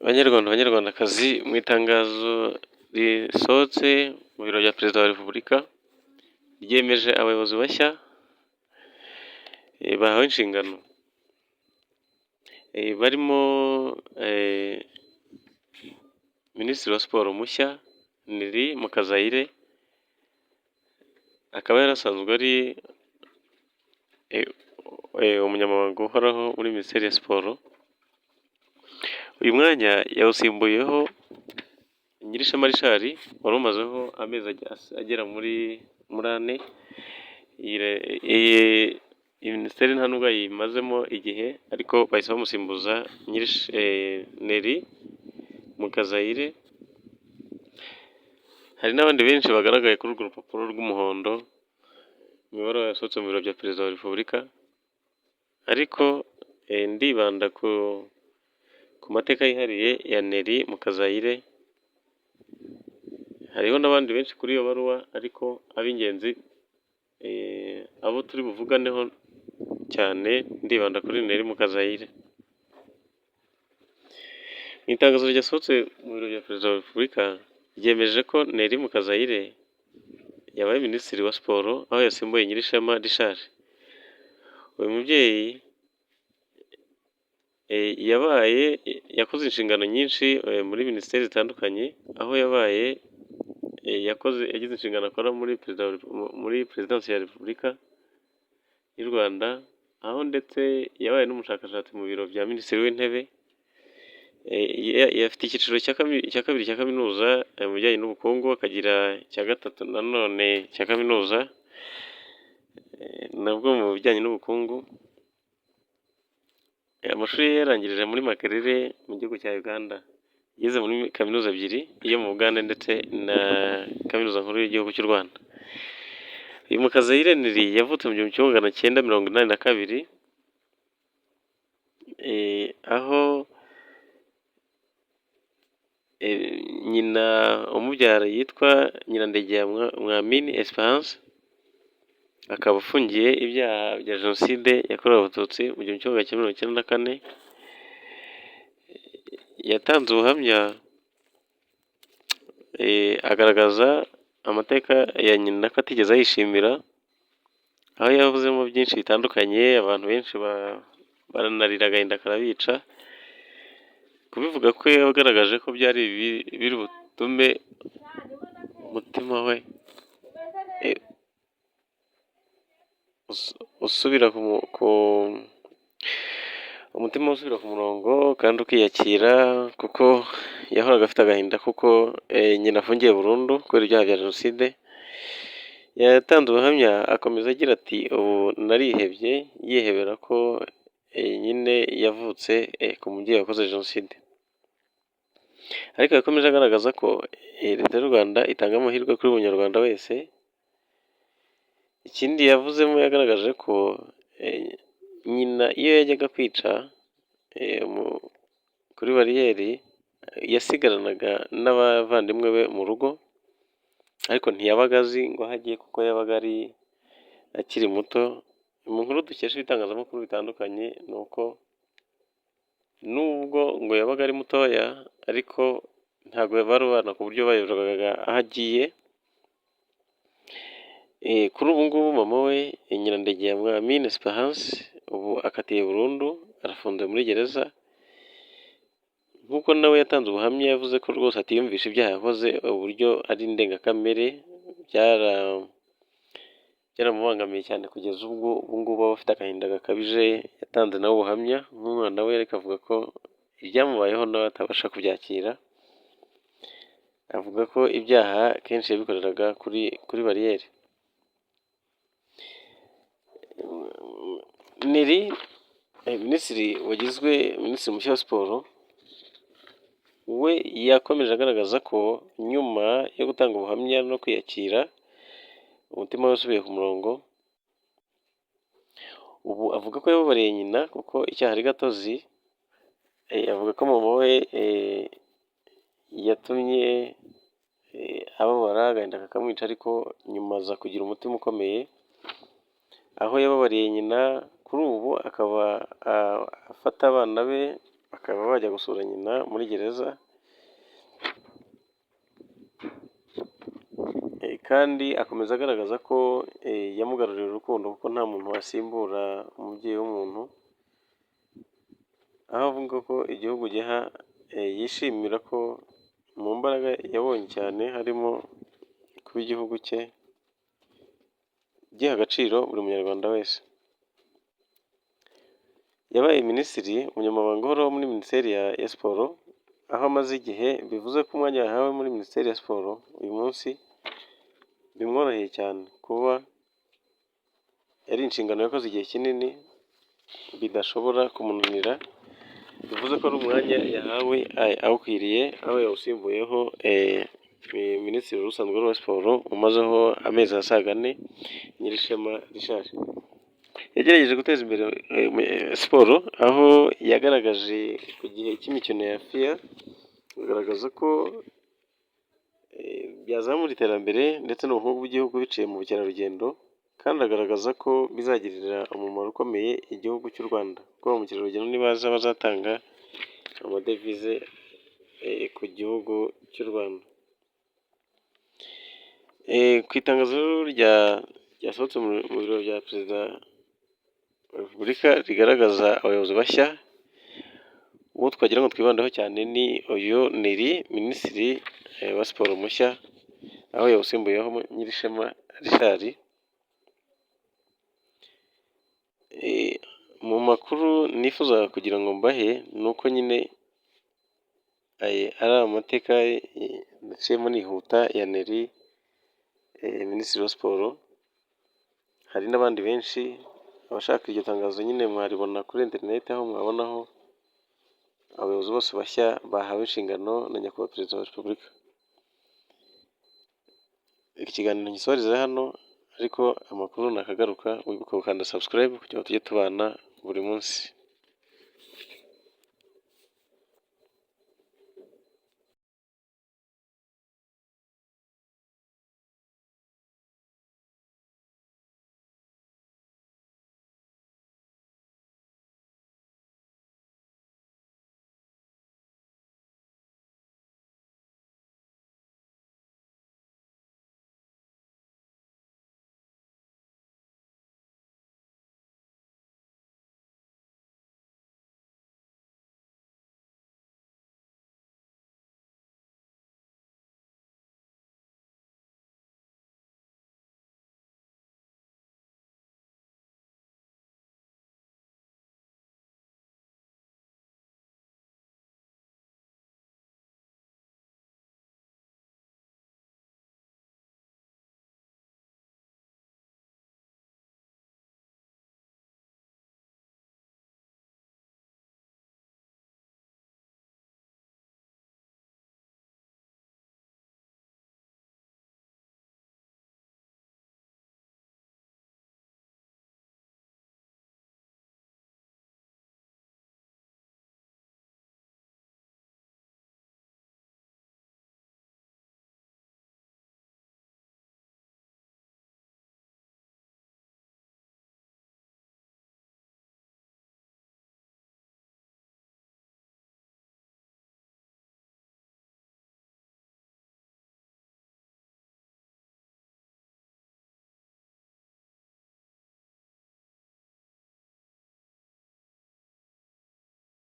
Banyarwanda banyarwandakazi, mu itangazo risohotse mu biro bya Perezida wa Repubulika ryemeje abayobozi bashya bahawe inshingano, barimo Minisitiri wa Siporo mushya Nery Mukazayire, akaba yarasanzwe ari umunyamabanga uhoraho muri Minisiteri ya Siporo. Uyu mwanya yawusimbuyeho Nyirishema Richard wari umazeho amezi agera muri 8. Iyi minisiteri nta nubwo yayimazemo igihe, ariko bahise bamusimbuza Nery Mukazayire. Hari n'abandi benshi bagaragaye kuri urwo rupapuro rw'umuhondo mu ibaruwa yasohotse mu biro bya Perezida wa Repubulika, ariko ndibanda ku mateka yihariye ya Nery Mukazayire. Hariho n'abandi benshi kuri iyo baruwa, ariko ab'ingenzi abo turi buvuganeho cyane, ndibanda kuri Nery Mukazayire. Mu itangazo ryasohotse mu biro bya Perezida wa Repubulika ryemeje ko Nery Mukazayire yabaye Minisitiri wa Siporo, aho yasimbuye Nyirishema Richard. Uyu mubyeyi yakoze inshingano nyinshi muri minisiteri zitandukanye, aho yagize inshingano akora muri Perezidansi ya Repubulika y'u Rwanda, aho ndetse yabaye n'umushakashatsi mu biro bya Minisitiri w'Intebe. Afite icyiciro cya kabiri cya kaminuza mu bijyanye n'ubukungu, akagira icya gatatu nanone cya kaminuza nabwo mu bijyanye n'ubukungu. Amashuri ye yarangirije muri Makerere mu gihugu cya Uganda. Yize muri kaminuza ebyiri, iyo mu Bugande ndetse na kaminuza nkuru y'igihugu cy'u Rwanda. Uyu Mukazayire Nery yavutse mu 1982, aho nyina umubyara yitwa Nyirandegeyamwamini Esperance, akaba afungiye ibyaha bya Jenoside yakorewe Abatutsi mu 1994. Yatanze ubuhamya agaragaza amateka ya nyina ko atigeze ayishimira, aho yavuzemo byinshi bitandukanye. Abantu benshi baranarira, agahinda karabica. Kubivuga ko yagaragaje ko byari biri butume umutima we usubira ku murongo kandi ukiyakira, kuko yahoraga afite agahinda kuko nyina afungiye burundu kubera ibyaha bya Jenoside. Yatanze ubuhamya akomeza agira ati, ubu narihebye, yihebera ko nyine yavutse ku mubyeyi wakoze Jenoside. Ariko yakomeje agaragaza ko Leta y'u Rwanda itanga amahirwe kuri buri munyarwanda wese. Ikindi yavuzemo, yagaragaje ko nyina iyo yajyaga kwica kuri bariyeri, yasigaranaga n'abavandimwe be mu rugo, ariko ntiyabaga azi ngo aho agiye kuko yabaga akiri muto. Mu nkuru dukesha ibitangazamakuru bitandukanye ni uko nubwo ngo yabaga ari mutoya, ariko ntabwo barubana ku buryo bayoboraga aho agiye. Kuri ubu ngubu mama we Nyirandegeyamwamini Esperance ubu akatiye burundu, arafunze muri gereza. Nk'uko nawe yatanze ubuhamya, yavuze ko rwose atiyumvisha ibyaha yakoze, uburyo ari indengakamere, byaramubangamiye cyane kugeza ubwo ngubu aba afite agahinda gakabije. Yatanze nawe ubuhamya nk'umwana we, ariko avuga ko ibyamubayeho nawe atabasha kubyakira. Avuga ko ibyaha kenshi yabikoreraga kuri bariyeri. Nery minisitiri wagizwe minisitiri mushya wa siporo, we yakomeje agaragaza ko nyuma yo gutanga ubuhamya no kwiyakira, umutima we usubiye ku murongo. Ubu avuga ko yababariye nyina kuko icyaha ari gatozi. Avuga ko mama we yatumye ababara, agahinda kakamwica, ariko nyuma aza kugira umutima ukomeye, aho yababariye nyina. Kuri ubu akaba afata abana be bakaba bajya gusura nyina muri gereza, kandi akomeza agaragaza ko yamugaruriye urukundo kuko nta muntu wasimbura umubyeyi w'umuntu, aho avuga ko igihugu giha yishimira ko mu mbaraga yabonye cyane harimo kuba igihugu cye giha agaciro buri munyarwanda wese. Yabaye minisitiri, umunyamabanga uhoraho muri minisiteri ya siporo, aho amaze igihe, bivuze ko umwanya yahawe muri minisiteri ya siporo uyu munsi bimworoheye cyane kuba yari inshingano yakoze igihe kinini bidashobora kumunanira, bivuze ko ari umwanya yahawe awukwiriye, aho yawusimbuyeho minisitiri wari usanzwe wa siporo umazeho amezi asaga 4, Nyirishema Richard. Yagerageje guteza imbere siporo, aho yagaragaje ku gihe cy'imikino ya FIA, agaragaza ko byazamura iterambere ndetse n'ubukungu bw'igihugu biciye mu bukerarugendo, kandi agaragaza ko bizagirira umumaro ukomeye igihugu cy'u Rwanda, kuko ba mukerarugendo nibaza bazatanga amadevize ku gihugu cy'u Rwanda. Ku itangazo ryasohotse mu biro bya Perezida wa Repubulika rigaragaza abayobozi bashya, uwo twagira ngo twibandeho cyane ni uyu Neri, minisitiri wa siporo mushya, aho yawusimbuyeho Nyirishema Richard. Mu makuru nifuza kugira ngo mbahe ni uko nyine ari amateka ndaciyemo nihuta ya Neri, minisitiri wa siporo. Hari n'abandi benshi, abashaka iryo tangazo nyine mwaribona kuri interineti, aho mwabonaho abayobozi bose bashya bahawe inshingano na nyakubahwa Perezida wa Repubulika. Ikiganiro ngisoreze hano, ariko amakuru nakagaruka, wibuka gukanda subscribe kugira ngo tujye tubana buri munsi.